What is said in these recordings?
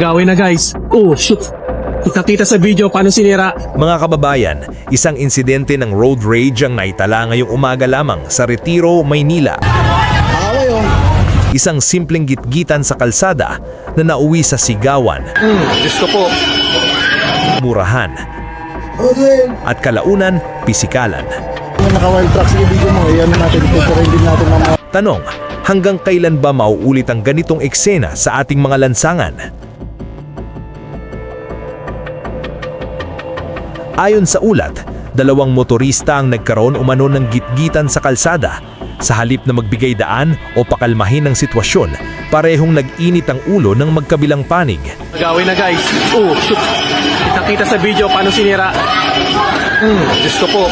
Gawin na guys. Oh shoot. Kita sa video paano sinira. Mga kababayan, isang insidente ng road rage ang naitala ngayong umaga lamang sa Retiro, Maynila. Isang simpleng gitgitan sa kalsada na nauwi sa sigawan, Diyos ko po. murahan, at kalaunan, pisikalan. Naka-wild truck sa video mo, yan natin, tuturin din natin ng mga... Tanong, hanggang kailan ba mauulit ang ganitong eksena sa ating mga lansangan? Ayon sa ulat, dalawang motorista ang nagkaroon umano ng gitgitan sa kalsada. Sa halip na magbigay daan o pakalmahin ang sitwasyon, parehong nag-init ang ulo ng magkabilang panig. Gawin na guys. Oh shoot. Kita sa video paano sinira. Diyos ko po.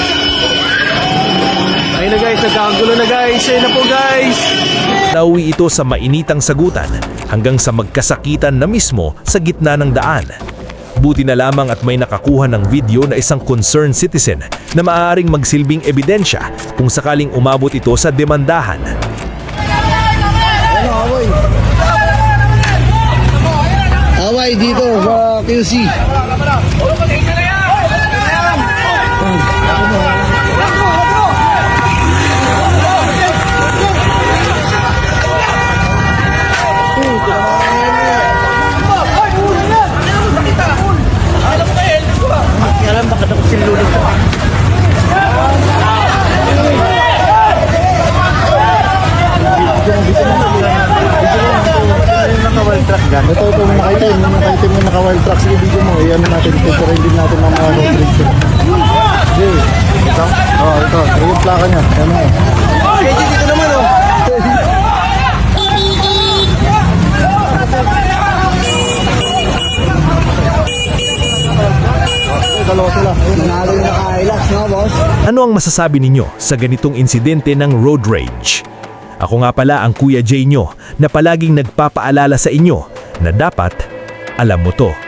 Ayun na guys, nagkakagulo na guys. Ayun na po guys. Nauwi ito sa mainitang sagutan hanggang sa magkasakitan na mismo sa gitna ng daan. Buti na lamang at may nakakuha ng video na isang concerned citizen na maaaring magsilbing ebidensya kung sakaling umabot ito sa demandahan. Ano, away? Away dito sa QC. Ito nakaitim yung naka-wild truck sa video mo, yan natin, tuturin din natin ng mga road rage. Okay, ito? Ito yung plaka niya. Ano? Okay, dito naman dalawa sila. Nanalo yung naka-Hilux, no boss? Ano ang masasabi ninyo sa ganitong insidente ng road rage? Ako nga pala ang Kuya Jay nyo na palaging nagpapaalala sa inyo na dapat alam mo to.